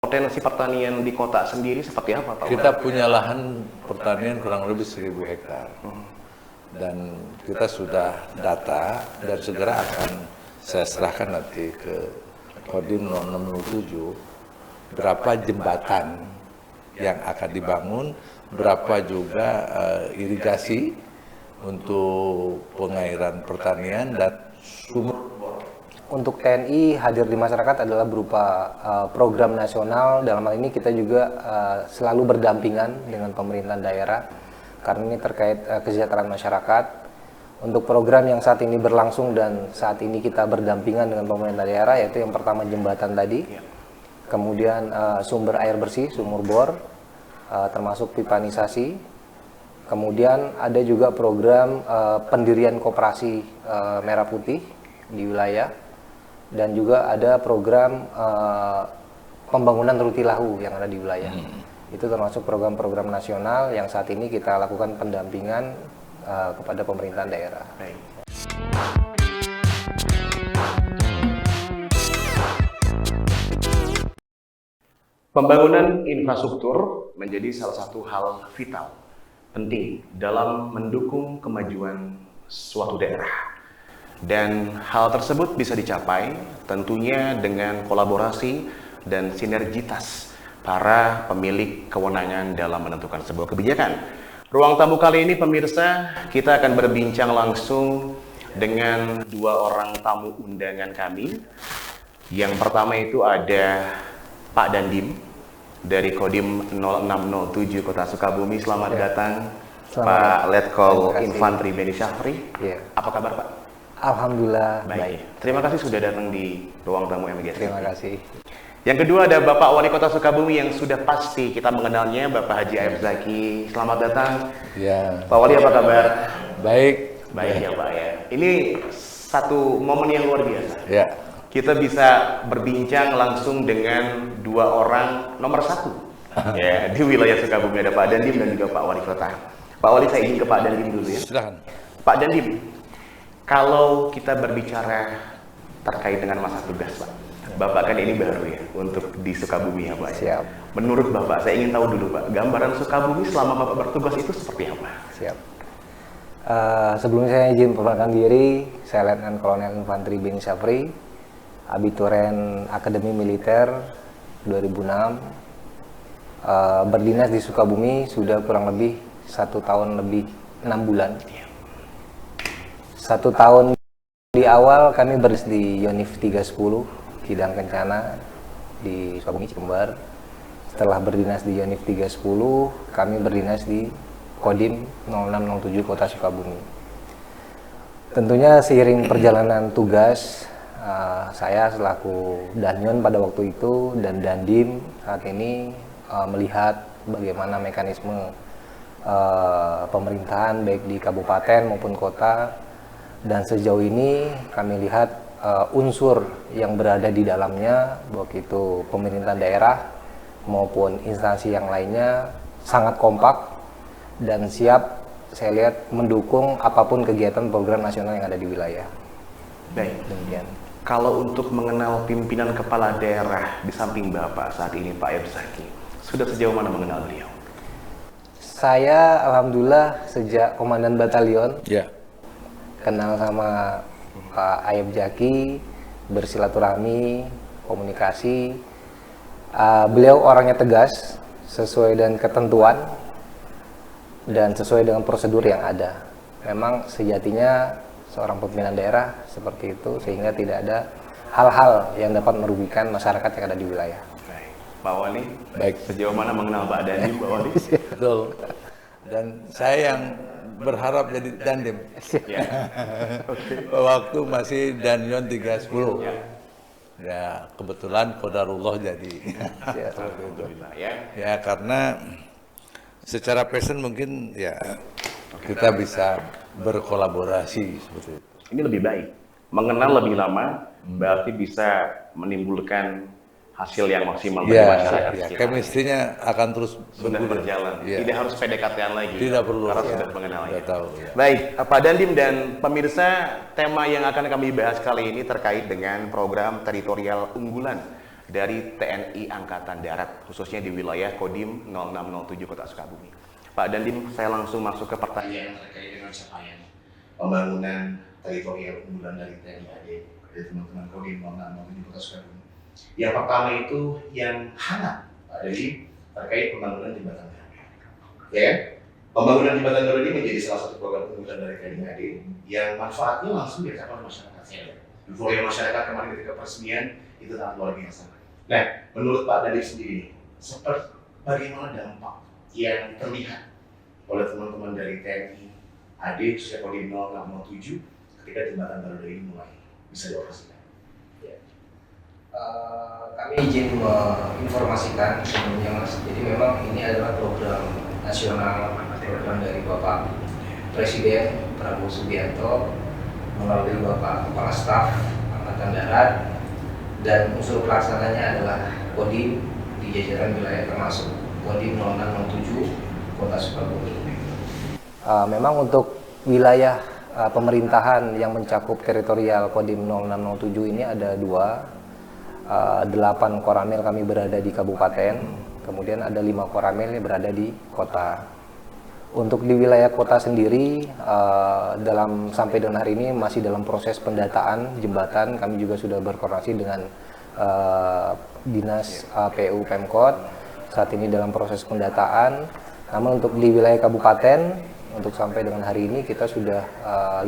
Potensi pertanian di kota sendiri seperti apa, Pak? Kita punya lahan pertanian kurang lebih 1.000 hektar. Dan kita sudah data dan segera akan saya serahkan nanti ke Kodim 0607 berapa jembatan yang akan dibangun, berapa juga irigasi untuk pengairan pertanian dan sumur. Untuk TNI hadir di masyarakat adalah berupa program nasional. Dalam hal ini kita juga selalu berdampingan dengan pemerintahan daerah karena ini terkait kesejahteraan masyarakat. Untuk program yang saat ini berlangsung dan saat ini kita berdampingan dengan pemerintah daerah, yaitu yang pertama jembatan tadi, kemudian sumber air bersih, sumur bor, termasuk pipanisasi. Kemudian ada juga program pendirian koperasi merah putih di wilayah. Dan juga ada program pembangunan ruti lahu yang ada di wilayah. Itu termasuk program-program nasional yang saat ini kita lakukan pendampingan kepada pemerintahan daerah. Baik. Pembangunan infrastruktur menjadi salah satu hal vital, penting dalam mendukung kemajuan suatu daerah. Dan hal tersebut bisa dicapai tentunya dengan kolaborasi dan sinergitas para pemilik kewenangan dalam menentukan sebuah kebijakan. Ruang tamu kali ini pemirsa, kita akan berbincang langsung dengan dua orang tamu undangan kami. Yang pertama itu ada Pak Dandim dari Kodim 0607 Kota Sukabumi. Selamat datang Pak Letkol Infantri Beni Syafri. Apa kabar Pak? Alhamdulillah baik. Terima kasih sudah datang di ruang tamu MGS. Terima kasih. Yang kedua ada Bapak Wali Kota Sukabumi yang sudah pasti kita mengenalnya, Bapak Haji Ayub Zaki. Selamat datang. Ya. Pak Wali apa kabar? Baik. Baik ya Pak ya. Ini satu momen yang luar biasa. Ya. Kita bisa berbincang langsung dengan dua orang nomor satu ya di wilayah Sukabumi. Ada Pak Dandim dan juga Pak Wali Kota. Pak Wali, saya izin ke Pak Dandim dulu ya. Silakan. Pak Dandim, kalau kita berbicara terkait dengan masa tugas, Pak, Bapak kan ini baru ya untuk di Sukabumi ya, Pak. Siap. Menurut Bapak, saya ingin tahu dulu, Pak, gambaran Sukabumi selama Bapak bertugas itu seperti apa? Siap. Sebelumnya saya izin memperkenalkan diri, saya Letnan Kolonel Infantri Beni Syafri, abituren Akademi Militer 2006, berdinas di Sukabumi sudah kurang lebih 1 tahun lebih 6 bulan. 1 tahun di awal kami berdinas di Yonif 310 Kidang Kencana di Sukabumi Cikembar. Setelah berdinas di Yonif 310, kami berdinas di Kodim 0607 Kota Sukabumi. Tentunya seiring perjalanan tugas, saya selaku Danyon pada waktu itu dan Dandim saat ini melihat bagaimana mekanisme pemerintahan baik di kabupaten maupun kota. Dan sejauh ini kami lihat unsur yang berada di dalamnya, baik itu pemerintah daerah maupun instansi yang lainnya sangat kompak dan siap saya lihat mendukung apapun kegiatan program nasional yang ada di wilayah. Baik. Demikian. Kalau untuk mengenal pimpinan kepala daerah di samping Bapak saat ini, Pak Ayub Zaki, sudah sejauh mana mengenal beliau? Saya alhamdulillah sejak komandan batalion. Ya. Kenal sama Pak Ayub Zaki, bersilaturahmi, komunikasi. Beliau orangnya tegas, sesuai dengan ketentuan dan sesuai dengan prosedur yang ada. Memang sejatinya seorang pimpinan daerah seperti itu, sehingga tidak ada hal-hal yang dapat merugikan masyarakat yang ada di wilayah. Baik. Pak Wali, Baik. sejauh mana mengenal Pak Dandim, Pak Wali? Betul. Dan saya yang berharap jadi Dandim. Ya. Waktu masih Danyon 310. Ya, kebetulan qadarullah jadi. Alhamdulillah ya. Ya, karena secara passion mungkin ya kita bisa berkolaborasi seperti itu. Ini lebih baik. Mengenal lebih lama berarti bisa menimbulkan hasil yang maksimal bagi masyarakat Ya, kita. chemistry-nya akan terus Sudah berjalan. Ya. Tidak harus PDKT-an lagi. Tidak perlu. Karena Ya. sudah mengenal. Sudah tahu, ya. Baik, Pak Dandim dan pemirsa, tema yang akan kami bahas kali ini terkait dengan program teritorial unggulan dari TNI Angkatan Darat, khususnya di wilayah Kodim 0607 Kota Sukabumi. Pak Dandim, saya langsung masuk ke pertanyaan terkait dengan capaian pembangunan teritorial unggulan dari TNI AD dari teman-teman Kodim 0607 Kota Sukabumi. Yang pertama itu yang hangat, Pak Dandim, terkait pembangunan jembatan baru. Ya, pembangunan jembatan baru ini menjadi salah satu program unggulan dari TNI AD yang manfaatnya langsung dirasakan oleh masyarakat. Euforia masyarakat kemarin ketika peresmian itu sangat luar biasa. Nah, menurut Pak Dandim sendiri, seperti bagaimana dampak yang terlihat oleh teman-teman dari TNI AD khususnya Kodim 0607 ketika jembatan baru ini mulai bisa dioperasikan? Ya. Kami izin menginformasikan sebelumnya Mas, jadi memang ini adalah program nasional, program dari Bapak Presiden Prabowo Subianto melalui Bapak Kepala Staf Angkatan Darat, dan unsur pelaksananya adalah Kodim di jajaran wilayah termasuk Kodim 0607 Kota Sukabumi. Memang untuk wilayah pemerintahan yang mencakup teritorial Kodim 0607 ini ada 8 koramil kami berada di kabupaten, kemudian ada 5 koramil yang berada di kota. Untuk di wilayah kota sendiri, sampai dengan hari ini masih dalam proses pendataan jembatan. Kami juga sudah berkoordinasi dengan Dinas PU Pemkot. Saat ini dalam proses pendataan. Namun untuk di wilayah kabupaten, untuk sampai dengan hari ini kita sudah 5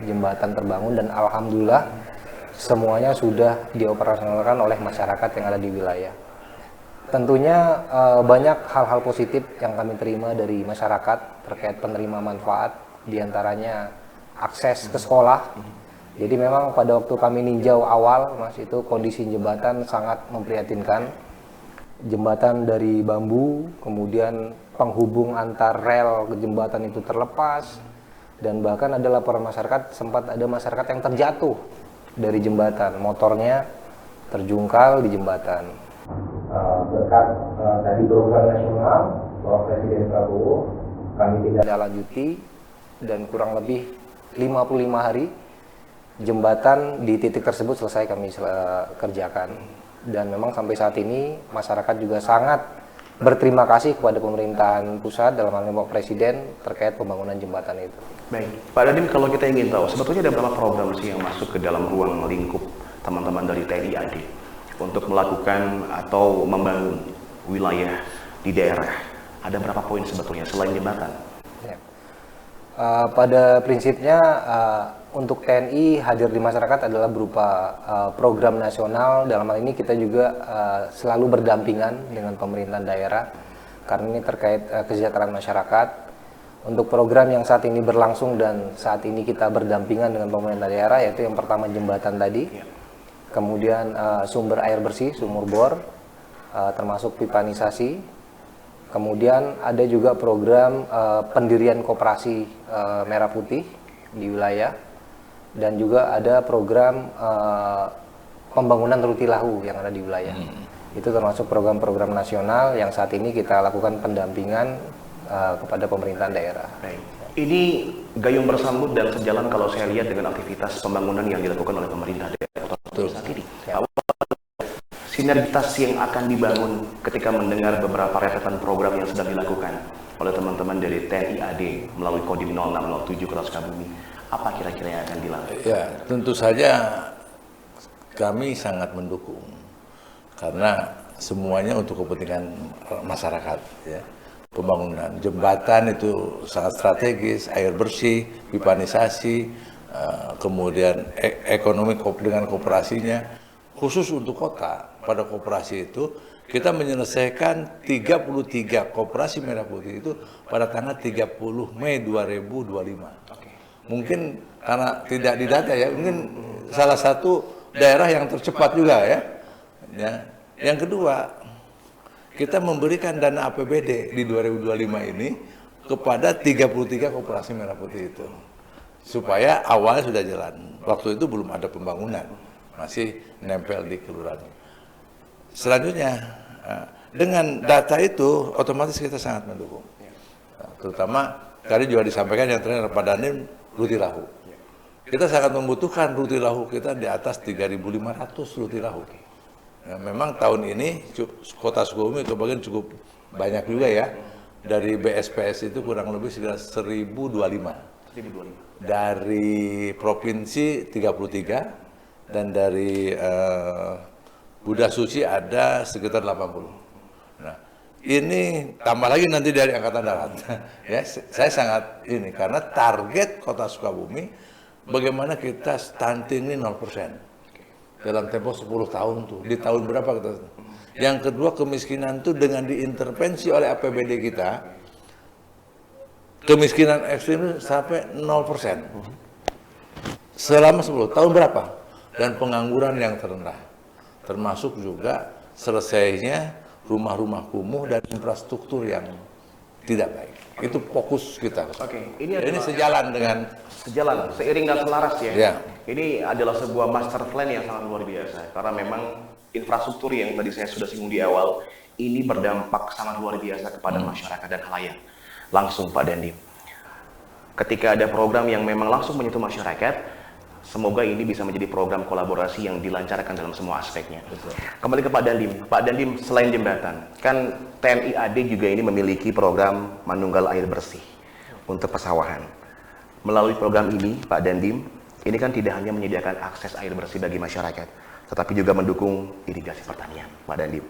jembatan terbangun dan alhamdulillah semuanya sudah dioperasionalkan oleh masyarakat yang ada di wilayah. Tentunya banyak hal-hal positif yang kami terima dari masyarakat terkait penerima manfaat, diantaranya akses ke sekolah. Jadi memang pada waktu kami ninjau awal, Mas, itu kondisi jembatan sangat memprihatinkan. Jembatan dari bambu, kemudian penghubung antar rel ke jembatan itu terlepas, dan bahkan ada laporan masyarakat, sempat ada masyarakat yang terjatuh dari jembatan, motornya terjungkal di jembatan. Berkat tadi program nasional Bapak Presiden Prabowo, kami tidak lanjuti, dan kurang lebih 55 hari jembatan di titik tersebut selesai kami kerjakan. Dan memang sampai saat ini masyarakat juga sangat berterima kasih kepada pemerintahan pusat, dalam hal ini Bapak Presiden, terkait pembangunan jembatan itu. Baik, Pak Dandim, kalau kita ingin tahu sebetulnya ada berapa program sih yang masuk ke dalam ruang lingkup teman-teman dari TNI AD untuk melakukan atau membangun wilayah di daerah? Ada berapa poin sebetulnya selain jembatan? Ya. Pada prinsipnya untuk TNI hadir di masyarakat adalah berupa program nasional. Dalam hal ini kita juga selalu berdampingan dengan pemerintahan daerah karena ini terkait kesejahteraan masyarakat. Untuk program yang saat ini berlangsung dan saat ini kita berdampingan dengan pemerintah daerah, yaitu yang pertama jembatan tadi, kemudian sumber air bersih, sumur bor, termasuk pipanisasi. Kemudian ada juga program pendirian koperasi merah putih di wilayah, dan juga ada program pembangunan rutilahu yang ada di wilayah. Itu termasuk program-program nasional yang saat ini kita lakukan pendampingan kepada pemerintahan daerah. Baik. Ini gayung bersambut dan sejalan kalau saya lihat dengan aktivitas pembangunan yang dilakukan oleh pemerintah daerah saat ini. Ya. Sinergitas yang akan dibangun ketika mendengar beberapa rentetan program yang sedang dilakukan oleh teman-teman dari TNI AD melalui Kodim 0607 Kota Sukabumi, apa kira-kira yang akan dilakukan? Ya, tentu saja kami sangat mendukung karena semuanya untuk kepentingan masyarakat. Ya. Pembangunan jembatan itu sangat strategis, air bersih, pipanisasi, kemudian ekonomi dengan kooperasinya, khusus untuk kota. Pada kooperasi itu kita menyelesaikan 33 kooperasi merah putih itu pada tanggal 30 Mei 2025. Mungkin karena tidak didata ya, mungkin salah satu daerah yang tercepat juga ya. Yang kedua, kita memberikan dana APBD di 2025 ini kepada 33 kooperasi merah putih itu. Supaya awalnya sudah jalan. Waktu itu belum ada pembangunan, masih nempel di kelurahan. Selanjutnya, dengan data itu otomatis kita sangat mendukung. Terutama tadi juga disampaikan yang terakhir Pak Dandim, rutilahu. Kita sangat membutuhkan rutilahu kita di atas 3.500 rutilahu. Nah, memang tahun ini Kota Sukabumi kebagian cukup banyak juga ya. Dari BSPS itu kurang lebih sekitar 1025. 1025. Dari provinsi 33 dan dari Buddha Suci ada sekitar 80. Nah, ini tambah lagi nanti dari Angkatan Darat. Ya, saya sangat ini karena target Kota Sukabumi bagaimana kita stunting ini 0% dalam tempo 10 tahun tuh. Di tahun berapa kita? Yang kedua, kemiskinan tuh dengan diintervensi oleh APBD kita, kemiskinan ekstrim sampai 0%. Selama 10 tahun berapa? Dan pengangguran yang terendah. Termasuk juga selesainya rumah-rumah kumuh dan infrastruktur yang tidak baik. Itu fokus kita. Oke, ini sejalan dengan seiring dan selaras ya. Ya. Ini adalah sebuah master plan yang sangat luar biasa karena memang infrastruktur yang tadi saya sudah singgung di awal ini berdampak sangat luar biasa kepada masyarakat dan halayak. Langsung Pak Dandim. Ketika ada program yang memang langsung menyentuh masyarakat, semoga ini bisa menjadi program kolaborasi yang dilancarkan dalam semua aspeknya. Betul. Kembali ke Pak Dandim. Pak Dandim, selain jembatan, kan TNI AD juga ini memiliki program Manunggal Air Bersih untuk persawahan. Melalui program ini, Pak Dandim, ini kan tidak hanya menyediakan akses air bersih bagi masyarakat, tetapi juga mendukung irigasi pertanian, Pak Dandim.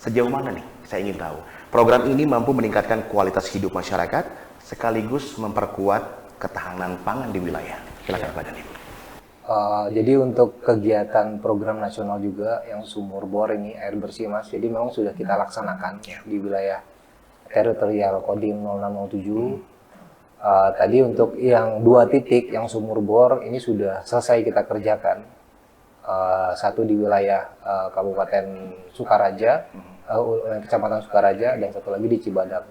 Sejauh mana nih? Saya ingin tahu. Program ini mampu meningkatkan kualitas hidup masyarakat, sekaligus memperkuat ketahanan pangan di wilayah. Silakan Pak Dandim. Jadi untuk kegiatan program nasional juga yang sumur bor ini air bersih Mas, jadi memang sudah kita laksanakan di wilayah teritorial Kodim 0607. Tadi untuk yang 2 titik yang sumur bor ini sudah selesai kita kerjakan. Satu di wilayah Kabupaten Sukaraja, Kecamatan Sukaraja, dan satu lagi di Cibadak.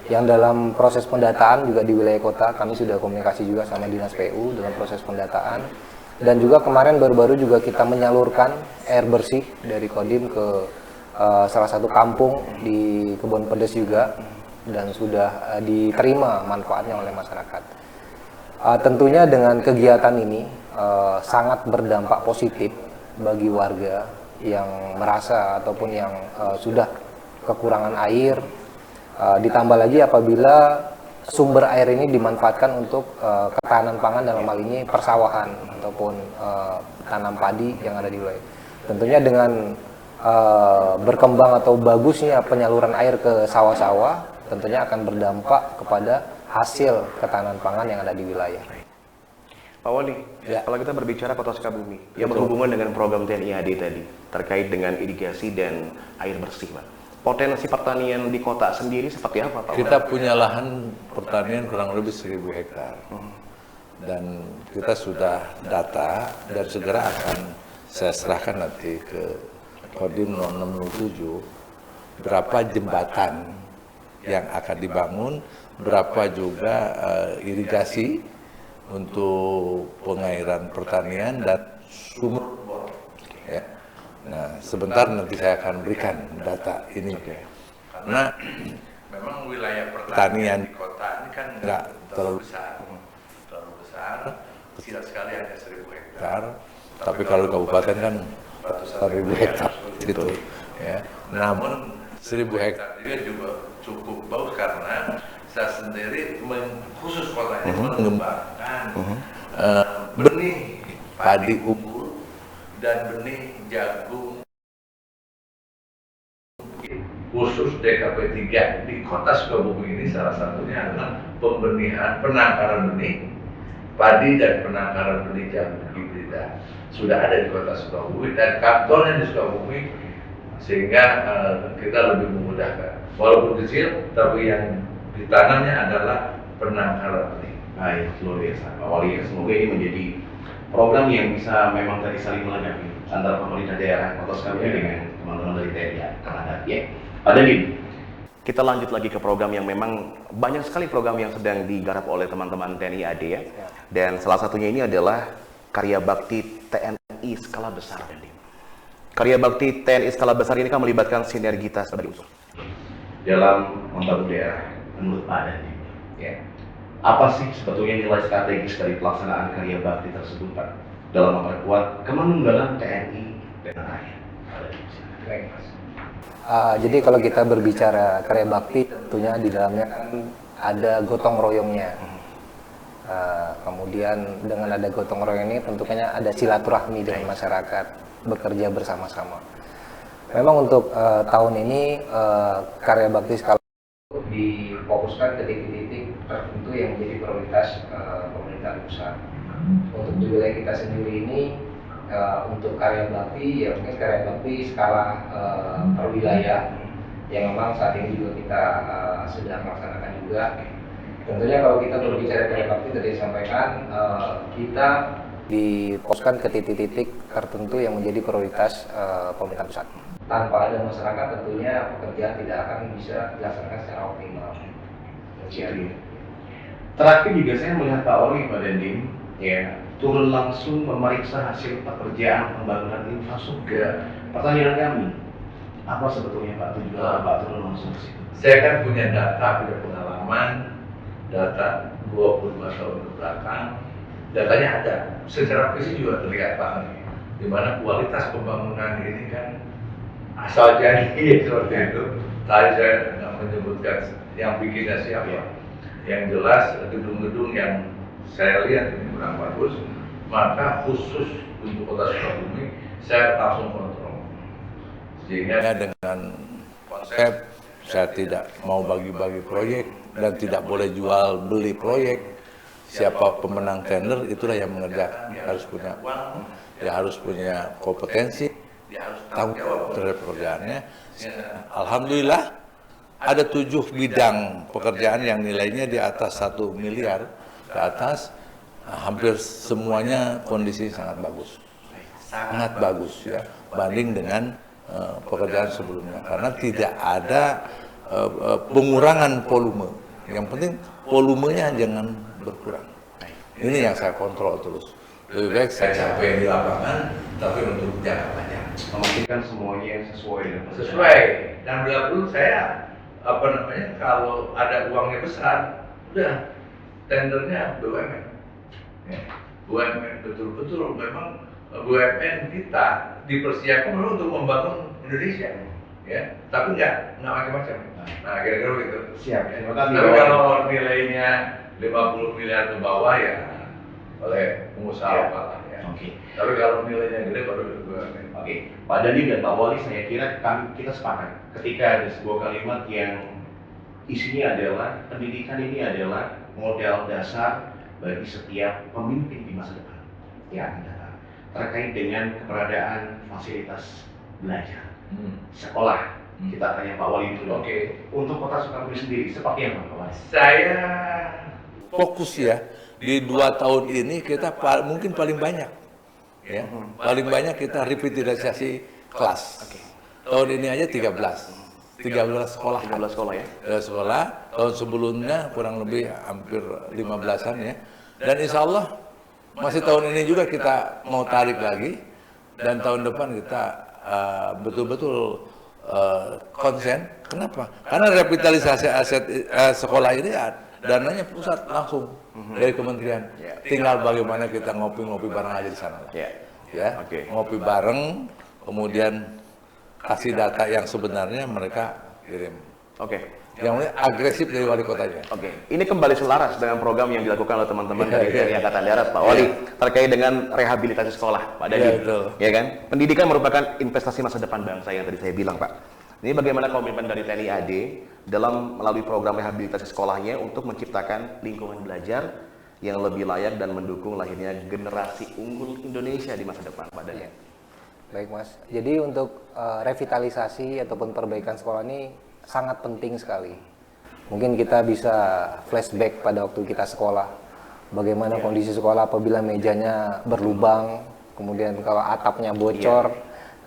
Yang dalam proses pendataan juga di wilayah kota, kami sudah komunikasi juga sama Dinas PU dalam proses pendataan. Dan juga kemarin baru-baru juga kita menyalurkan air bersih dari Kodim ke salah satu kampung di Kebon Pedes juga, dan sudah diterima manfaatnya oleh masyarakat. Tentunya dengan kegiatan ini sangat berdampak positif bagi warga yang merasa ataupun yang sudah kekurangan air, ditambah lagi apabila sumber air ini dimanfaatkan untuk ketahanan pangan, dalam hal ini persawahan ataupun tanam padi yang ada di wilayah. Tentunya dengan berkembang atau bagusnya penyaluran air ke sawah-sawah, tentunya akan berdampak kepada hasil ketahanan pangan yang ada di wilayah. Pak Wali, Ya. kalau kita berbicara Kota Sukabumi, yang berhubungan dengan program TNI AD tadi, terkait dengan irigasi dan air bersih, Pak. Potensi pertanian di kota sendiri seperti apa, Pak? kita punya lahan pertanian kurang lebih 1000 hektar. Dan kita sudah data dan segera akan saya serahkan nanti ke Kodim 0607 berapa jembatan yang akan dibangun, berapa juga irigasi untuk pengairan pertanian dan sumur bor. Ya. Nah, sebentar nanti saya akan berikan data ini. Karena memang wilayah pertanian di kota ini kan nggak terlalu besar. Kecil sekali, hanya 1000 hektar. Tapi kalau kabupaten kan ratusan ribu hektar gitu. Ya. Namun 1000 hektar juga cukup bagus karena saya sendiri khusus kota ini mengembangkan benih padi unggul dan benih jagung khusus DKP 3 di Kota Sukabumi ini. Salah satunya adalah pembenihan penangkaran benih padi dan penangkaran benih jagung hibrida sudah ada di Kota Sukabumi dan kantornya di Sukabumi, sehingga kita lebih memudahkan. Walaupun kecil, tapi yang ditanamnya adalah penangkaran benih. Baik, luar biasa. Pak Wali, semoga ini menjadi program yang bisa memang tadi saling melengkapi antara pemerintah daerah Kota Sukabumi dengan teman-teman dari TNI Angkatan. Ya, Pak Dandim. Kita lanjut lagi ke program yang memang banyak sekali program yang sedang digarap oleh teman-teman TNI AD ya. Dan salah satunya ini adalah Karya Bakti TNI Skala Besar. Karya Bakti TNI Skala Besar ini kan melibatkan sinergitas sebagai unsur dalam membangun daerah. Menurut Pak Dandim, ya, apa sih sebetulnya nilai strategis dari pelaksanaan Karya Bakti tersebut, Pak, dalam memperkuat kemanunggalan TNI dan rakyat? Baik, Mas. Jadi kalau kita berbicara karya bakti, tentunya di dalamnya kan ada gotong royongnya. Kemudian dengan ada gotong royong ini tentunya ada silaturahmi dengan masyarakat, bekerja bersama-sama. Memang untuk tahun ini karya bakti skala difokuskan ke titik-titik tertentu yang menjadi prioritas pemerintahan pusat. Untuk di wilayah kita sendiri ini untuk karya bakti, ya mungkin karya bakti skala per wilayah yang memang saat ini juga kita sedang melaksanakan juga. Tentunya kalau kita berbicara karya bakti tadi disampaikan, kita difokuskan ke titik-titik tertentu yang menjadi prioritas pemerintahan pusat. Tanpa ada masyarakat tentunya pekerjaan tidak akan bisa dilaksanakan secara optimal. Jadi, terakhir juga saya melihat Pak Wali, Pak Dandim, ya, turun langsung memeriksa hasil pekerjaan pembangunan infrastruktur. Pertanyaan kami, apa sebetulnya Pak tujuan Pak turun langsung ke situ? Saya kan punya data, punya pengalaman, data 22 tahun ke belakang, datanya ada. Secara fisik juga terlihat banget, di mana kualitas pembangunan ini kan asal jadi seperti itu. Tadi saya nggak menyebutkan yang bikinnya siapa. Yang jelas gedung-gedung yang saya lihat ini kurang bagus, maka khusus untuk Kota Sukabumi saya langsung kontrol. Sehingga dengan konsep saya tidak mau bagi-bagi proyek dan tidak boleh jual beli proyek. Siapa pemenang tender itulah yang mengerjakan. Dia harus punya uang, dia harus punya kompetensi, dia harus tanggung jawab terhadap pekerjaannya. Alhamdulillah ada 7 bidang pekerjaan yang nilainya di atas 1 miliar ke atas. Hampir semuanya kondisi sangat bagus ya, banding dengan pekerjaan sebelumnya, karena tidak ada pengurangan volume. Yang penting volumenya jangan berkurang. Ini yang saya kontrol terus. Lebih baik saya capek di lapangan, tapi untuk jangka panjang. Memastikan semuanya sesuai dengan Sesuai. Dan bila perlu saya kalau ada uangnya besar, udah tendernya BUMN. Ya, BUMN betul-betul memang BUMN kita dipersiapkan memang untuk membangun Indonesia, ya. Tapi nggak macam-macam. Nah, kira-kira begitu. Siap. Terima kasih. Tapi kalau nilainya 50 miliar ke bawah ya oleh pengusaha lah ya. Oke. Tapi kalau nilainya gede baru BUMN. Oke, Pak Dandim dan Pak Wali, saya kira kita sepakat ketika ada sebuah kalimat yang isinya adalah pendidikan ini adalah modal dasar bagi setiap pemimpin di masa depan yang akan datang, terkait dengan keberadaan fasilitas belajar sekolah. Kita tanya Pak Wali dulu. Oke. Untuk Kota Sukabumi sendiri seperti apa Pak Wali? Saya fokus ya di 2 tahun ini kita mungkin paling banyak, ya paling banyak kita revitalisasi kelas. Tahun ini aja 13 sekolah. 13 sekolah ya? Sekolah. Tahun sebelumnya kurang lebih hampir 15-an ya. Dan insya Allah masih tahun ini juga kita mau tarik lagi, dan tahun depan kita betul-betul konsen. Kenapa? Karena revitalisasi aset sekolah ini dananya pusat langsung dari kementerian. Tinggal bagaimana kita ngopi-ngopi bareng aja di sana lah. Ya, ngopi bareng, kemudian kasih data yang sebenarnya mereka kirim. Yang agresif dari wali kotanya. Ini kembali selaras dengan program yang dilakukan oleh teman-teman dari TNI Angkatan Darat, Pak Wali, terkait dengan rehabilitasi sekolah, Pak Dandim. Ya kan? Pendidikan merupakan investasi masa depan bangsa yang tadi saya bilang, Pak. Ini bagaimana komitmen dari TNI AD dalam melalui program rehabilitasi sekolahnya untuk menciptakan lingkungan belajar yang lebih layak dan mendukung lahirnya generasi unggul Indonesia di masa depan, Pak Dandim. Baik, Mas. Jadi untuk revitalisasi ataupun perbaikan sekolah ini sangat penting sekali. Mungkin kita bisa flashback pada waktu kita sekolah. Bagaimana kondisi sekolah apabila mejanya berlubang, kemudian kalau atapnya bocor,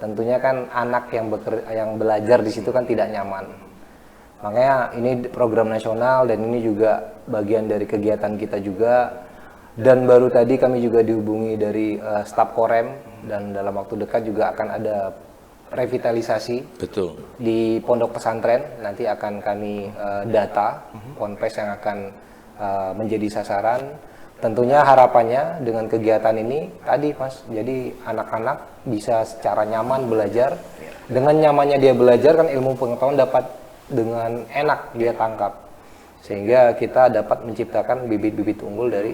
tentunya kan anak yang belajar di situ kan tidak nyaman. Makanya ini program nasional dan ini juga bagian dari kegiatan kita juga. Dan baru tadi kami juga dihubungi dari staf Korem, dan dalam waktu dekat juga akan ada revitalisasi di pondok pesantren. Nanti akan kami data ponpes yang akan menjadi sasaran. Tentunya harapannya dengan kegiatan ini tadi Mas, jadi anak-anak bisa secara nyaman belajar. Dengan nyamannya dia belajar kan ilmu pengetahuan dapat dengan enak dia tangkap. Sehingga kita dapat menciptakan bibit-bibit unggul dari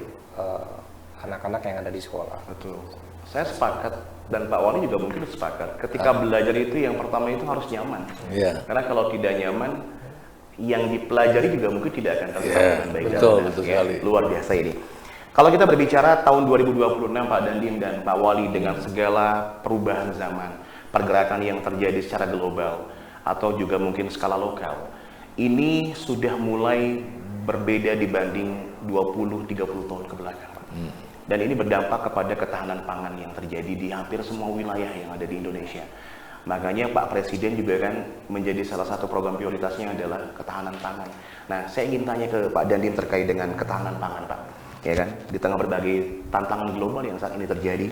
anak-anak yang ada di sekolah. Betul. Saya sepakat dan Pak Wali juga mungkin sepakat. Ketika belajar itu yang pertama itu harus nyaman. Iya. Karena kalau tidak nyaman, yang dipelajari juga mungkin tidak akan terserap dengan baik. Betul dan sekali. Luar biasa ini. Kalau kita berbicara tahun 2026 Pak Dandim dan Pak Wali dengan segala perubahan zaman, pergerakan yang terjadi secara global atau juga mungkin skala lokal, ini sudah mulai berbeda dibanding 20-30 tahun ke belakang, Pak. Dan ini berdampak kepada ketahanan pangan yang terjadi di hampir semua wilayah yang ada di Indonesia. Makanya Pak Presiden juga kan menjadi salah satu program prioritasnya adalah ketahanan pangan. Nah, saya ingin tanya ke Pak Dandim terkait dengan ketahanan pangan, Pak. Ya kan, di tengah berbagai tantangan global yang saat ini terjadi,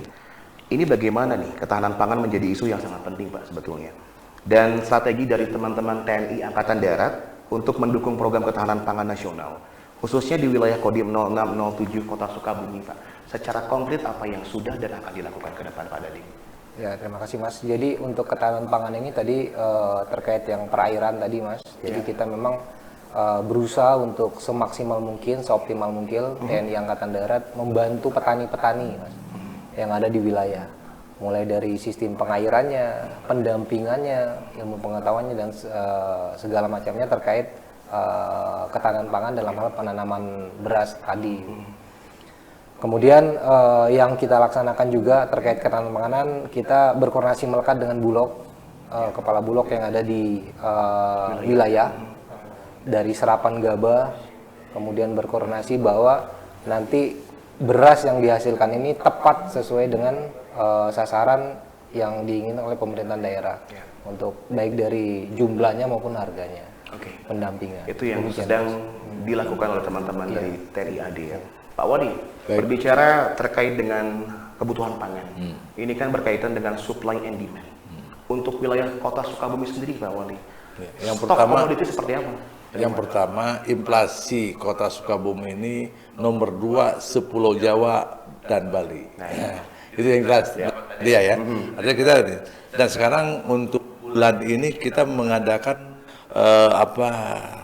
ini bagaimana nih ketahanan pangan menjadi isu yang sangat penting, Pak, sebetulnya. Dan strategi dari teman-teman TNI Angkatan Darat untuk mendukung program ketahanan pangan nasional, khususnya di wilayah Kodim 0607 Kota Sukabumi, Pak. Secara konkret apa yang sudah dan akan dilakukan ke depan, Pak Dandim? Ya, terima kasih Mas. Jadi untuk ketahanan pangan ini tadi terkait yang perairan tadi Mas. Jadi kita memang berusaha untuk semaksimal mungkin, seoptimal mungkin TNI Angkatan Darat membantu petani-petani Mas, yang ada di wilayah. Mulai dari sistem pengairannya, pendampingannya, ilmu pengetahuannya dan segala macamnya terkait ketahanan pangan dalam hal penanaman beras tadi. Kemudian yang kita laksanakan juga terkait ketahanan panganan, kita berkoordinasi melekat dengan Bulog, kepala Bulog yang ada di wilayah dari serapan gabah, kemudian berkoordinasi bahwa nanti beras yang dihasilkan ini tepat sesuai dengan sasaran yang diinginkan oleh pemerintahan daerah untuk baik dari jumlahnya maupun harganya. Pendampingan. Itu yang sedang dilakukan oleh teman-teman dari TNI AD ya. Pak Wadi, berbicara terkait dengan kebutuhan pangan, ini kan berkaitan dengan supply and demand. Untuk wilayah Kota Sukabumi sendiri, Pak Wadi, Yang stok pertama, komoditi seperti apa? yang pertama, inflasi Kota Sukabumi ini nomor 2 sepulau Jawa dan Bali. Itu yang jelas dia ya. Artinya kita dan sekarang untuk bulan ini kita mengadakan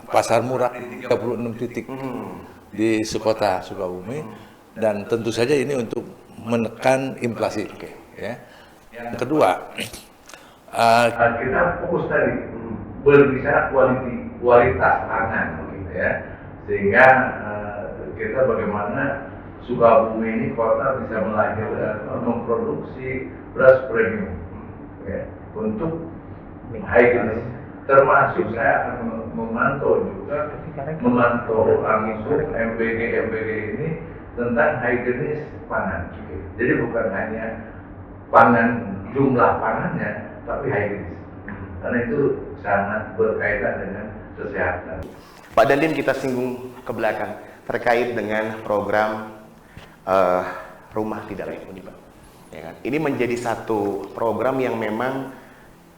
pasar murah di 36 titik di Kota Sukabumi, dan tentu saja ini untuk menekan inflasi. Ya. Yang kedua, kita fokus tadi berbicara kualitas pangan, gitu ya, sehingga kita bagaimana Sukabumi ini kota bisa melahirkan memproduksi beras premium, ya, untuk hygiene. Termasuk saya akan memantau langsung MBG ini tentang higienis pangan. Jadi bukan hanya pangan, jumlah pangannya, tapi higienis. Karena itu sangat berkaitan dengan kesehatan. Pak Dandim, kita singgung ke belakang terkait dengan program Rumah Tidak Layak Huni, Pak. Ya kan? Ini menjadi satu program yang memang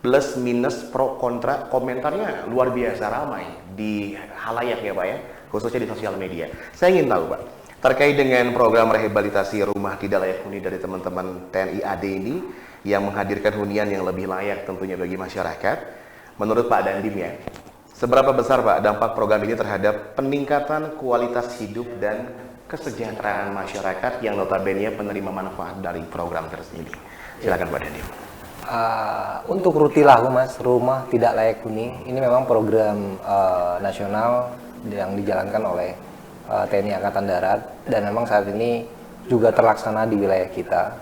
plus minus pro kontra komentarnya luar biasa ramai di halayak ya Pak ya, khususnya di sosial media. Saya ingin tahu Pak, terkait dengan program rehabilitasi rumah tidak layak huni dari teman-teman TNI AD ini yang menghadirkan hunian yang lebih layak tentunya bagi masyarakat, menurut Pak Dandim ya, seberapa besar Pak dampak program ini terhadap peningkatan kualitas hidup dan kesejahteraan masyarakat yang notabene penerima manfaat dari program tersebut? Silakan Pak Dandim. Untuk Rutilahu Mas, rumah tidak layak huni, ini memang program nasional yang dijalankan oleh TNI Angkatan Darat dan memang saat ini juga terlaksana di wilayah kita.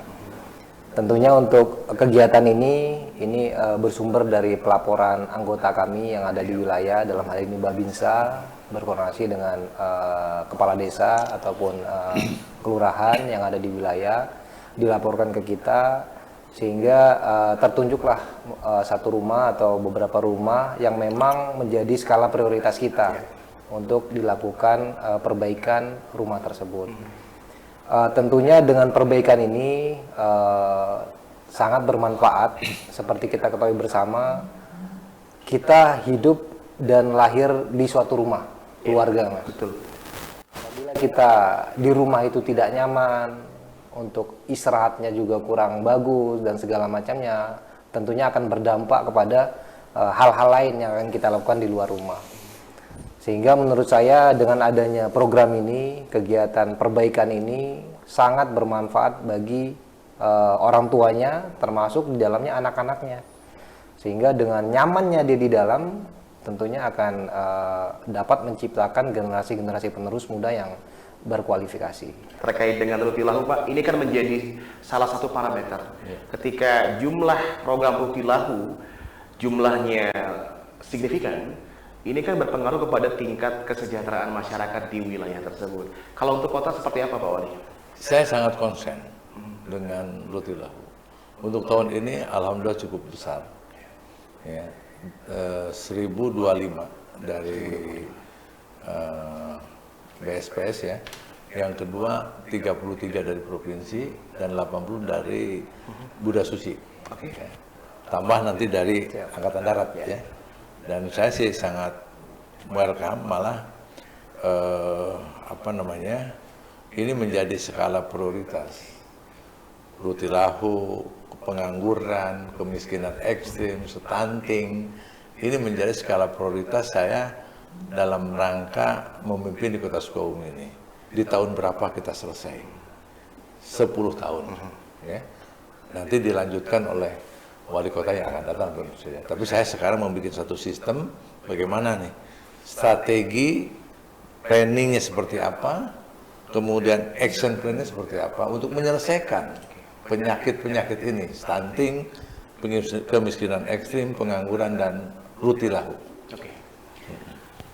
Tentunya untuk kegiatan ini bersumber dari pelaporan anggota kami yang ada di wilayah, dalam hal ini Babinsa berkoordinasi dengan kepala desa ataupun kelurahan yang ada di wilayah, dilaporkan ke kita sehingga tertunjuklah satu rumah atau beberapa rumah yang memang menjadi skala prioritas kita untuk dilakukan perbaikan rumah tersebut. Tentunya dengan perbaikan ini sangat bermanfaat. Seperti kita ketahui bersama, kita hidup dan lahir di suatu rumah keluarga, Mas. Betul. Apabila kita di rumah itu tidak nyaman, untuk istirahatnya juga kurang bagus dan segala macamnya, tentunya akan berdampak kepada hal-hal lain yang akan kita lakukan di luar rumah. Sehingga menurut saya dengan adanya program ini, kegiatan perbaikan ini sangat bermanfaat bagi orang tuanya, termasuk di dalamnya anak-anaknya. Sehingga dengan nyamannya dia di dalam, tentunya akan dapat menciptakan generasi-generasi penerus muda yang berkualifikasi. Terkait dengan Rutilahu, Pak, ini kan menjadi salah satu parameter. Ketika jumlah program Rutilahu jumlahnya signifikan, ini kan berpengaruh kepada tingkat kesejahteraan masyarakat di wilayah tersebut. Kalau untuk kota seperti apa, Pak Wali? Saya sangat konsen dengan Rutilahu. Untuk tahun ini alhamdulillah cukup besar. Ya, 1025 dari BSPS ya. Yang kedua 33 dari provinsi dan 80 dari Buddha Suci. Ya. Tambah nanti dari Angkatan Darat ya. Dan saya sih sangat welcome, malah ini menjadi skala prioritas. Rutilahu, pengangguran, kemiskinan ekstrim, stunting, ini menjadi skala prioritas saya dalam rangka memimpin di Kota Sukabumi ini. Di tahun berapa kita selesai? 10 tahun. Ya. Nanti dilanjutkan oleh wali kota yang akan datang tentu saja. Tapi saya sekarang membuat satu sistem bagaimana nih strategi planningnya seperti apa, kemudian action plan-nya seperti apa untuk menyelesaikan penyakit-penyakit ini, stunting, kemiskinan ekstrim, pengangguran, dan Rutilahu. Oke.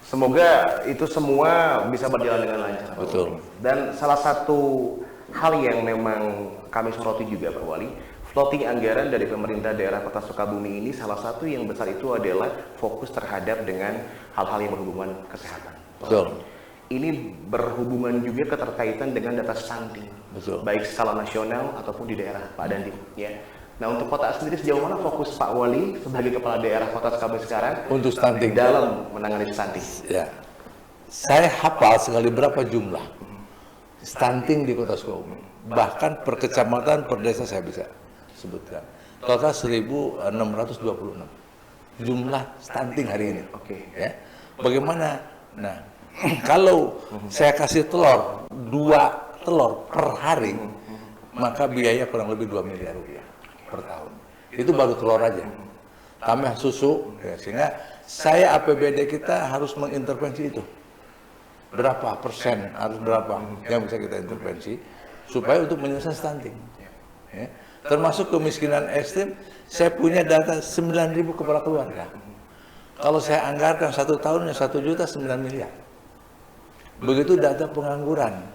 Semoga itu semua bisa berjalan dengan lancar. Betul. Dan salah satu hal yang memang kami soroti juga, Pak Wali, floating anggaran dari pemerintah daerah Kota Sukabumi ini salah satu yang besar itu adalah fokus terhadap dengan hal-hal yang berhubungan kesehatan. Betul. Ini berhubungan juga keterkaitan dengan data stunting, Betul. baik skala nasional ataupun di daerah, Pak Dandim. Ya. Nah, untuk kota sendiri sejauh mana fokus Pak Wali sebagai kepala daerah Kota Sukabumi sekarang Untuk stunting dalam menangani stunting? Ya, saya hafal sekali berapa jumlah stunting di Kota Sukabumi. Bahkan per kecamatan, per desa saya bisa sebutkan. Total 1.626 jumlah stunting hari ini. Oke. Ya, bagaimana? Nah, kalau saya kasih telur 2 telur per hari, maka biaya kurang lebih 2 miliar rupiah per tahun. Itu baru telur aja. Tambah susu, ya, sehingga saya APBD kita harus mengintervensi itu. Berapa persen, harus berapa yang bisa kita intervensi supaya untuk menyelesaikan stunting. Ya. Termasuk kemiskinan ekstrim, saya punya data 9.000 kepala keluarga. Kalau saya anggarkan 1 tahun, 1 juta 9 miliar. Begitu data pengangguran.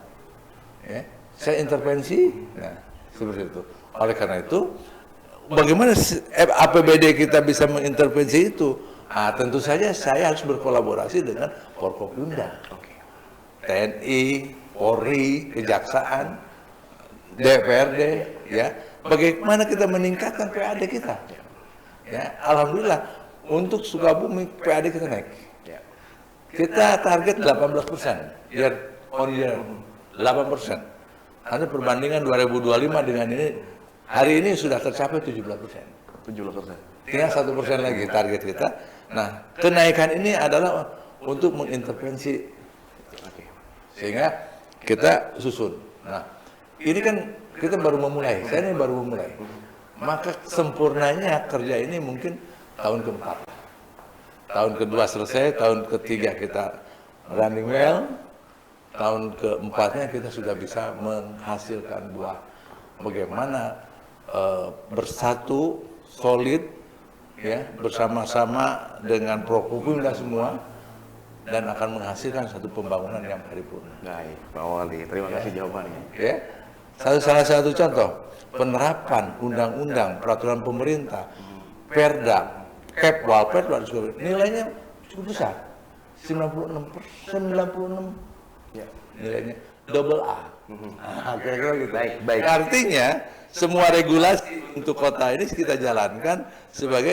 Ya. Saya intervensi, nah, seperti itu. Oleh karena itu, bagaimana APBD kita bisa mengintervensi itu? Nah, tentu saja saya harus berkolaborasi dengan Forkopimda, TNI, Polri, Kejaksaan, DPRD, ya. Bagaimana kita meningkatkan PAD kita? Ya, alhamdulillah untuk Sukabumi PAD kita naik. Kita target 18%, year on year 8%. Ada perbandingan 2025 dengan ini, hari ini sudah tercapai 17%. 17%. Tinggal 1% lagi target kita. Nah, kenaikan ini adalah untuk mengintervensi, sehingga kita susun. Nah, ini kan kita baru memulai. Saya ini baru memulai. Maka sempurnanya kerja ini mungkin tahun keempat. Tahun kedua selesai, tahun ketiga kita running well. Tahun keempatnya kita sudah bisa menghasilkan buah. Bagaimana bersatu, solid, ya, bersama-sama dengan Prokopimda semua, dan akan menghasilkan satu pembangunan yang paripurna. Baik, Pak Wali, terima kasih jawabannya. Ya, salah satu contoh penerapan undang-undang, peraturan pemerintah, Perda, Kepwal, nilainya cukup besar, 96, Ya. nilainya double A. Kira-kira gitu. Baik. Artinya semua regulasi untuk kota ini kita jalankan sebagai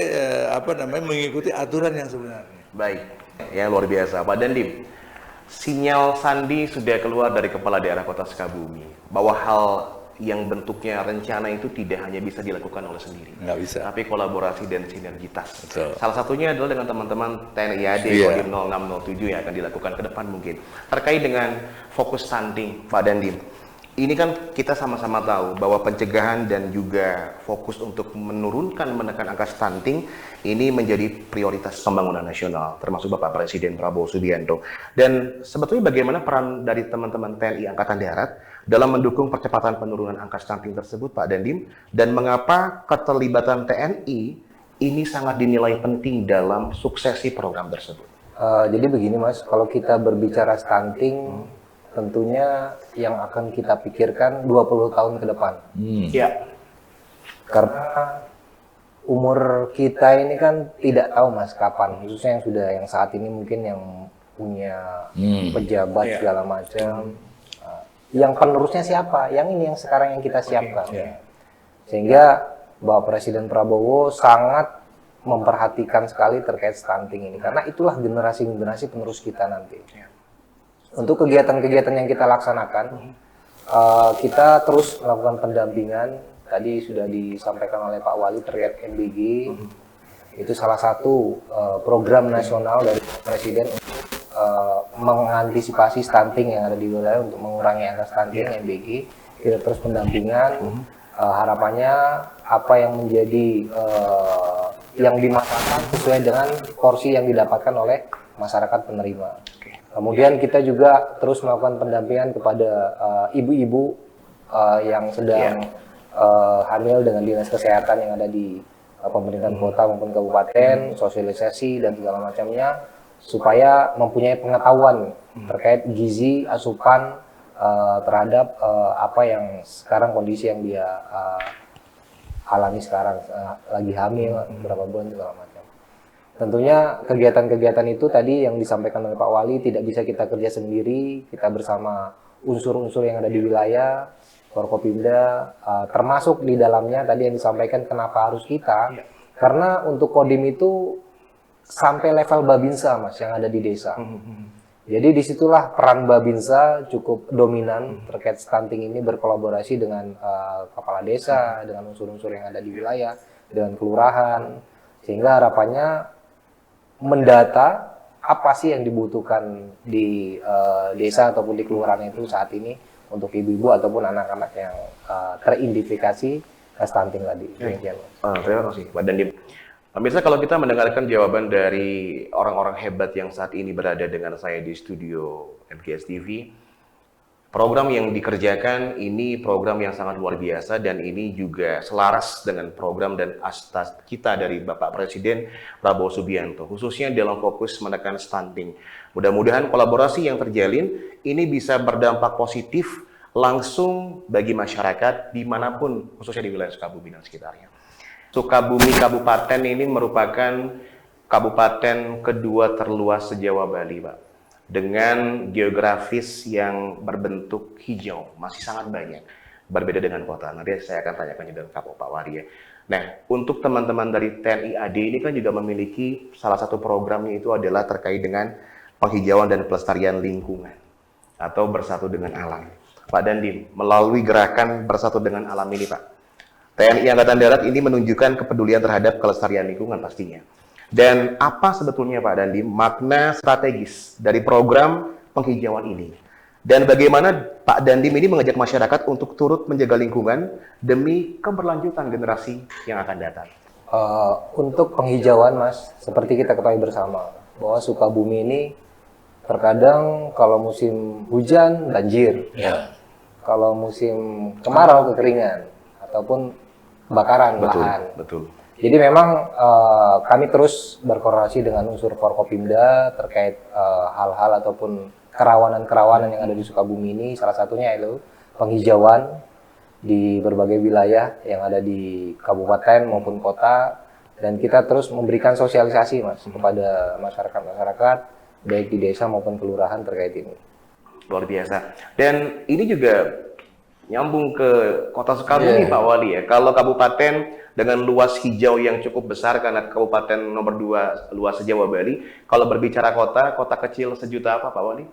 mengikuti aturan yang sebenarnya. Baik, ya luar biasa. Pak Dandim, sinyal sandi sudah keluar dari Kepala Daerah Kota Sukabumi bahwa hal yang bentuknya rencana itu tidak hanya bisa dilakukan oleh sendiri, Nggak bisa. tapi kolaborasi dan sinergitas. Betul. Salah satunya adalah dengan teman-teman TNI AD Iya. Kodim 0607 yang akan dilakukan ke depan mungkin. Terkait dengan fokus stunting, Pak Dandim, ini kan kita sama-sama tahu bahwa pencegahan dan juga fokus untuk menekan angka stunting ini menjadi prioritas pembangunan nasional, termasuk Bapak Presiden Prabowo Subianto. Dan sebetulnya bagaimana peran dari teman-teman TNI Angkatan Darat dalam mendukung percepatan penurunan angka stunting tersebut, Pak Dandim? Dan mengapa keterlibatan TNI ini sangat dinilai penting dalam suksesi program tersebut? Jadi begini Mas, kalau kita berbicara stunting, tentunya yang akan kita pikirkan 20 tahun ke depan. Ya, Karena umur kita ini kan tidak tahu Mas kapan, khususnya yang saat ini mungkin yang punya pejabat Iya. segala macam. Yang penerusnya siapa? Yang ini yang sekarang yang kita siapkan. Sehingga Bapak Presiden Prabowo sangat memperhatikan sekali terkait stunting ini, karena itulah generasi-generasi penerus kita nanti. Untuk kegiatan-kegiatan yang kita laksanakan, kita terus melakukan pendampingan. Tadi sudah disampaikan oleh Pak Wali terkait MBG. Itu salah satu program nasional dari Presiden untuk mengantisipasi stunting yang ada di wilayah, untuk mengurangi angka stunting MBG. Kita terus pendampingan. Harapannya apa yang menjadi yang dimasakan sesuai dengan porsi yang didapatkan oleh masyarakat penerima. Kemudian kita juga terus melakukan pendampingan kepada ibu-ibu yang sedang hamil dengan dinas kesehatan yang ada di pemerintahan kota maupun kabupaten, sosialisasi dan segala macamnya, supaya mempunyai pengetahuan terkait gizi, asupan terhadap apa yang sekarang kondisi yang dia alami sekarang, lagi hamil, berapa bulan segala macam. Tentunya kegiatan-kegiatan itu tadi yang disampaikan oleh Pak Wali tidak bisa kita kerja sendiri, kita bersama unsur-unsur yang ada di wilayah, Forkopimda, termasuk di dalamnya tadi yang disampaikan kenapa harus kita, karena untuk Kodim itu sampai level Babinsa Mas yang ada di desa. Jadi disitulah peran Babinsa cukup dominan terkait stunting ini, berkolaborasi dengan kepala desa, dengan unsur-unsur yang ada di wilayah, dengan kelurahan, sehingga harapannya mendata apa sih yang dibutuhkan di desa ataupun di kelurahan itu saat ini untuk ibu-ibu ataupun anak-anak yang teridentifikasi stunting tadi. Demikian. Terima kasih Pak Dandim. Pemirsa, kalau kita mendengarkan jawaban dari orang-orang hebat yang saat ini berada dengan saya di studio MKS TV, program yang dikerjakan ini program yang sangat luar biasa, dan ini juga selaras dengan program dan asas kita dari Bapak Presiden Prabowo Subianto, khususnya dalam fokus menekan stunting. Mudah-mudahan kolaborasi yang terjalin ini bisa berdampak positif langsung bagi masyarakat dimanapun, khususnya di wilayah Sukabumi dan sekitarnya. Sukabumi Kabupaten ini merupakan kabupaten kedua terluas se-Jawa Bali, Pak. Dengan geografis yang berbentuk hijau, masih sangat banyak. Berbeda dengan kota. Nanti saya akan tanyakan juga ke Pak Wali ya. Nah, untuk teman-teman dari TNI AD ini kan juga memiliki salah satu programnya itu adalah terkait dengan penghijauan dan pelestarian lingkungan atau bersatu dengan alam. Pak Dandim, melalui gerakan bersatu dengan alam ini, Pak, TNI Angkatan Darat ini menunjukkan kepedulian terhadap kelestarian lingkungan pastinya. Dan apa sebetulnya Pak Dandim makna strategis dari program penghijauan ini? Dan bagaimana Pak Dandim ini mengajak masyarakat untuk turut menjaga lingkungan demi keberlanjutan generasi yang akan datang? Untuk penghijauan Mas, seperti kita ketahui bersama bahwa Sukabumi ini terkadang kalau musim hujan banjir, kalau musim kemarau kekeringan, ataupun kebakaran lahan. Betul. Jadi memang kami terus berkoordinasi dengan unsur Forkopimda terkait hal-hal ataupun kerawanan-kerawanan yang ada di Sukabumi ini. Salah satunya itu penghijauan di berbagai wilayah yang ada di kabupaten maupun kota, dan kita terus memberikan sosialisasi Mas kepada masyarakat-masyarakat baik di desa maupun kelurahan terkait ini. Luar biasa. Dan ini juga nyambung ke Kota Sukabumi, Pak Wali ya. Kalau kabupaten dengan luas hijau yang cukup besar karena kabupaten nomor 2 luas se-Jawa Bali, kalau berbicara kota kecil sejuta apa Pak Wali?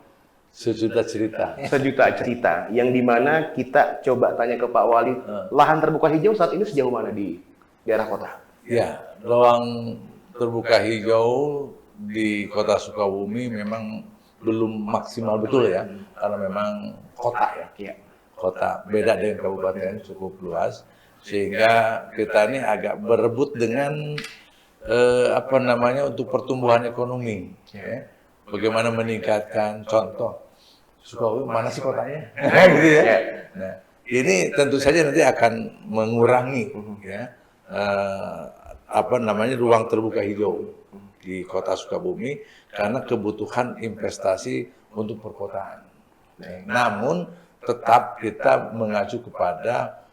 sejuta cerita. Sejuta cerita, yang dimana kita coba tanya ke Pak Wali, lahan terbuka hijau saat ini sejauh mana di daerah kota? Ya, ruang terbuka hijau di Kota Sukabumi memang belum maksimal betul ya, karena memang kota ya. Ya. Kota beda dengan kabupaten cukup luas, sehingga kita ini agak berebut dengan apa namanya untuk pertumbuhan ekonomi. Ya. Bagaimana meningkatkan, contoh Sukabumi mana sih kotanya? Gitu ya. Nah, ini tentu saja nanti akan mengurangi ya apa namanya ruang terbuka hijau di Kota Sukabumi karena kebutuhan investasi untuk perkotaan. Namun tetap kita mengacu kepada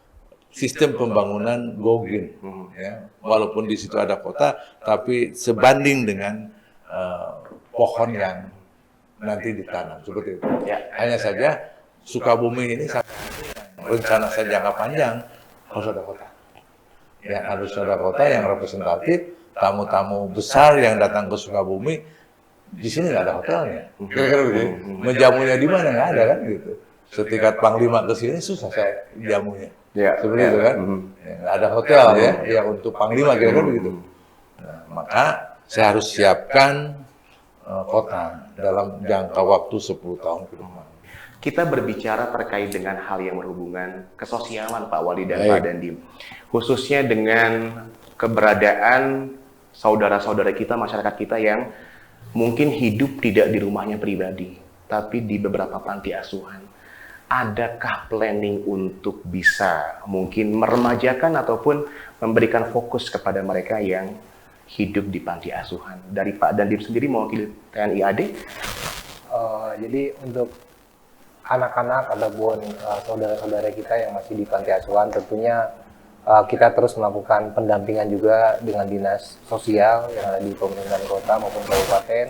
sistem pembangunan go green, ya. Walaupun di situ ada kota, tapi sebanding dengan pohon yang nanti ditanam seperti itu. Ya. Hanya saja Sukabumi ini rencana saya jangka panjang harus ada kota. Ya, harus ada kota yang representatif, tamu-tamu besar yang datang ke Sukabumi. Di sini nggak ada hotelnya. Kira-kira begitu. Menjamunya di mana nggak ada kan gitu. Setingkat Panglima ke sini susah saya jamunya. Ya. Seperti itu kan. Ya, nggak ada hotel ya, ya untuk Panglima kira-kira begitu. Nah, maka saya harus siapkan kota dalam jangka waktu 10 tahun ke depan. Kita berbicara terkait dengan hal yang berhubungan kesosialan Pak Wali dan Baik. Pak Dandim. Khususnya dengan keberadaan saudara-saudara kita, masyarakat kita yang mungkin hidup tidak di rumahnya pribadi, tapi di beberapa panti asuhan. Adakah planning untuk bisa mungkin meremajakan ataupun memberikan fokus kepada mereka yang hidup di panti asuhan? Dari Pak Dandim sendiri mewakili TNI AD? Jadi untuk anak-anak ataupun saudara-saudara kita yang masih di panti asuhan, tentunya kita terus melakukan pendampingan juga dengan dinas sosial yang ada di pemerintahan kota maupun kabupaten.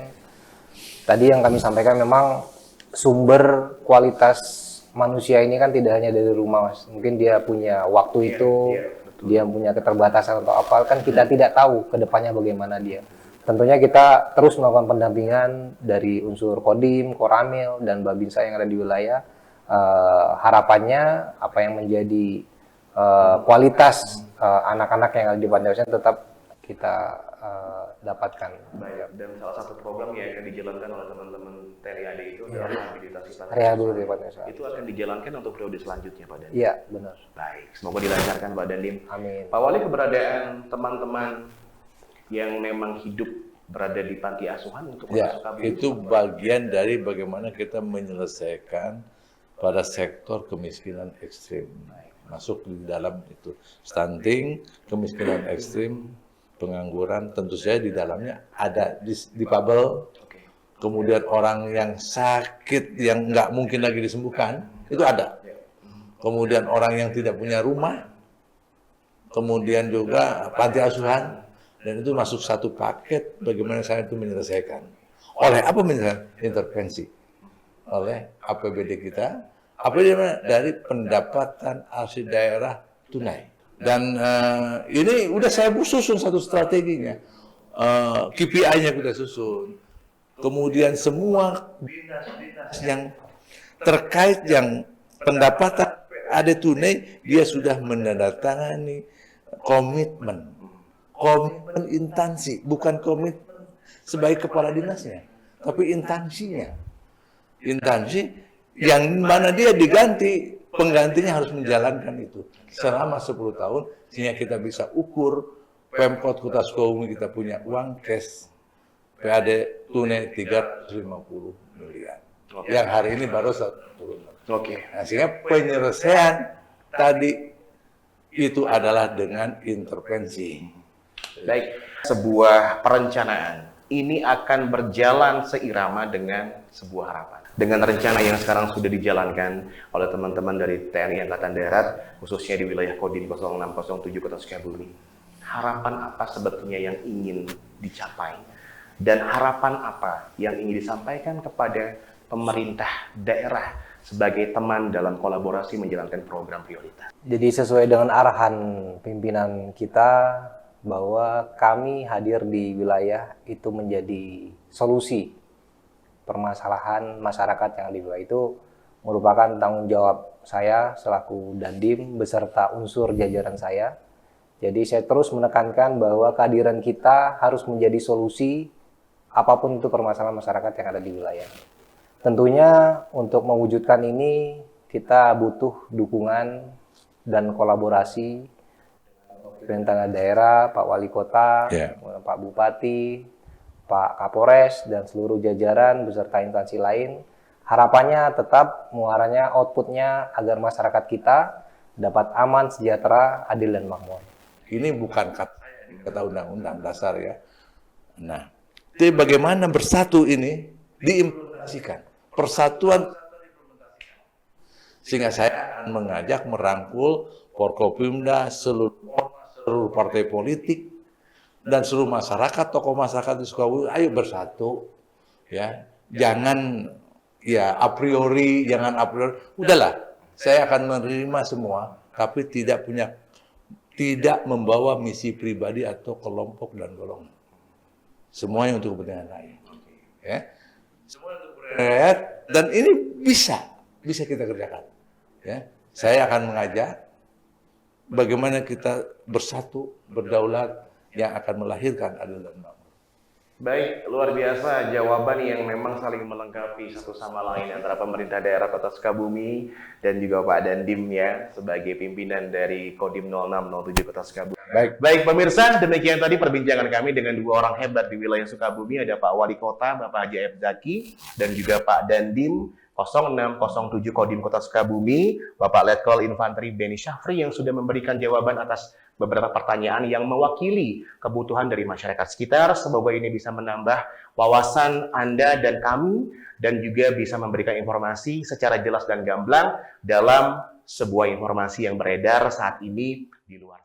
Tadi yang kami sampaikan memang sumber kualitas manusia ini kan tidak hanya dari rumah, Mas. Mungkin dia punya waktu itu, dia punya keterbatasan atau apa, kan kita tidak tahu ke depannya bagaimana dia. Tentunya kita terus melakukan pendampingan dari unsur Kodim, Koramil, dan Babinsa yang ada di wilayah. Harapannya apa yang menjadi kualitas anak-anak yang ada di panti asuhan tetap kita dapatkan. Baik, dan salah satu program yang akan dijalankan oleh teman-teman TNI AD itu adalah rehabilitasi panti Rehabilitasi panti asuhan. Itu akan dijalankan untuk periode selanjutnya, Pak Dandim. Iya, benar. Baik, semoga dilancarkan Pak Dandim. Amin. Pak Wali, keberadaan teman-teman yang memang hidup berada di panti asuhan untuk Ya, Kota Sukabumi itu bagian dari bagaimana kita menyelesaikan pada sektor kemiskinan ekstrim. Masuk di dalam itu stunting, kemiskinan ekstrim, pengangguran, tentu saja di dalamnya ada difabel, kemudian orang yang sakit yang nggak mungkin lagi disembuhkan, itu ada. Kemudian orang yang tidak punya rumah, kemudian juga panti asuhan, dan itu masuk satu paket bagaimana saya itu menyelesaikan. Oleh apa menyelesaikan? Intervensi. Oleh APBD kita, APBD dari pendapatan asli daerah tunai. Dan ini udah saya susun satu strateginya. KPI-nya kita susun. Kemudian semua dinas-dinas yang terkait yang pendapatan ada tunai, dia sudah menandatangani komitmen instansi, bukan komitmen sebagai kepala dinasnya, tapi instansinya. Instansi yang mana dia diganti, penggantinya harus menjalankan itu selama 10 tahun, sehingga kita bisa ukur Pemkot Kota Sukabumi kita punya uang cash PAD tunai 350 miliar. Yang hari ini baru 1 turun. Nah, sehingga penyelesaian tadi itu adalah dengan intervensi. Baik, sebuah perencanaan ini akan berjalan seirama dengan sebuah harapan. Dengan rencana yang sekarang sudah dijalankan oleh teman-teman dari TNI Angkatan Darat, khususnya di wilayah Kodim 0607 Kota Sukabumi, harapan apa sebetulnya yang ingin dicapai? Dan harapan apa yang ingin disampaikan kepada pemerintah daerah sebagai teman dalam kolaborasi menjalankan program prioritas? Jadi sesuai dengan arahan pimpinan kita bahwa kami hadir di wilayah itu menjadi solusi permasalahan masyarakat yang ada di wilayah itu merupakan tanggung jawab saya selaku Dandim beserta unsur jajaran saya. Jadi saya terus menekankan bahwa kehadiran kita harus menjadi solusi apapun itu permasalahan masyarakat yang ada di wilayah. Tentunya untuk mewujudkan ini kita butuh dukungan dan kolaborasi pemerintah daerah, Pak Wali Kota, Pak Bupati, Pak Kapolres, dan seluruh jajaran beserta instansi lain. Harapannya tetap muaranya, outputnya agar masyarakat kita dapat aman, sejahtera, adil, dan makmur. Ini bukan kata undang-undang dasar ya. Nah, jadi bagaimana bersatu ini diimplementasikan. Persatuan sehingga saya akan mengajak merangkul Forkopimda, seluruh partai politik dan seluruh masyarakat, tokoh masyarakat di Sukabumi, ayo bersatu ya. Jangan a priori, udahlah, saya akan menerima semua, tapi tidak membawa misi pribadi atau kelompok dan golongan. Semuanya untuk kepentingan rakyat. Ya. Semua untuk kepentingan rakyat, dan ini bisa kita kerjakan. Ya. Saya akan mengajak bagaimana kita bersatu, berdaulat, yang akan melahirkan adil dan makmur. Baik, luar biasa jawaban yang memang saling melengkapi satu sama lain antara pemerintah daerah Kota Sukabumi dan juga Pak Dandim ya sebagai pimpinan dari Kodim 0607 Kota Sukabumi. Baik pemirsa, demikian tadi perbincangan kami dengan dua orang hebat di wilayah Sukabumi, ada Pak Wali Kota Bapak Haji F. Zaki dan juga Pak Dandim 0607 Kodim Kota Sukabumi, Bapak Letkol Infanteri Beni Syafri yang sudah memberikan jawaban atas beberapa pertanyaan yang mewakili kebutuhan dari masyarakat sekitar. Semoga ini bisa menambah wawasan Anda dan kami dan juga bisa memberikan informasi secara jelas dan gamblang dalam sebuah informasi yang beredar saat ini di luar.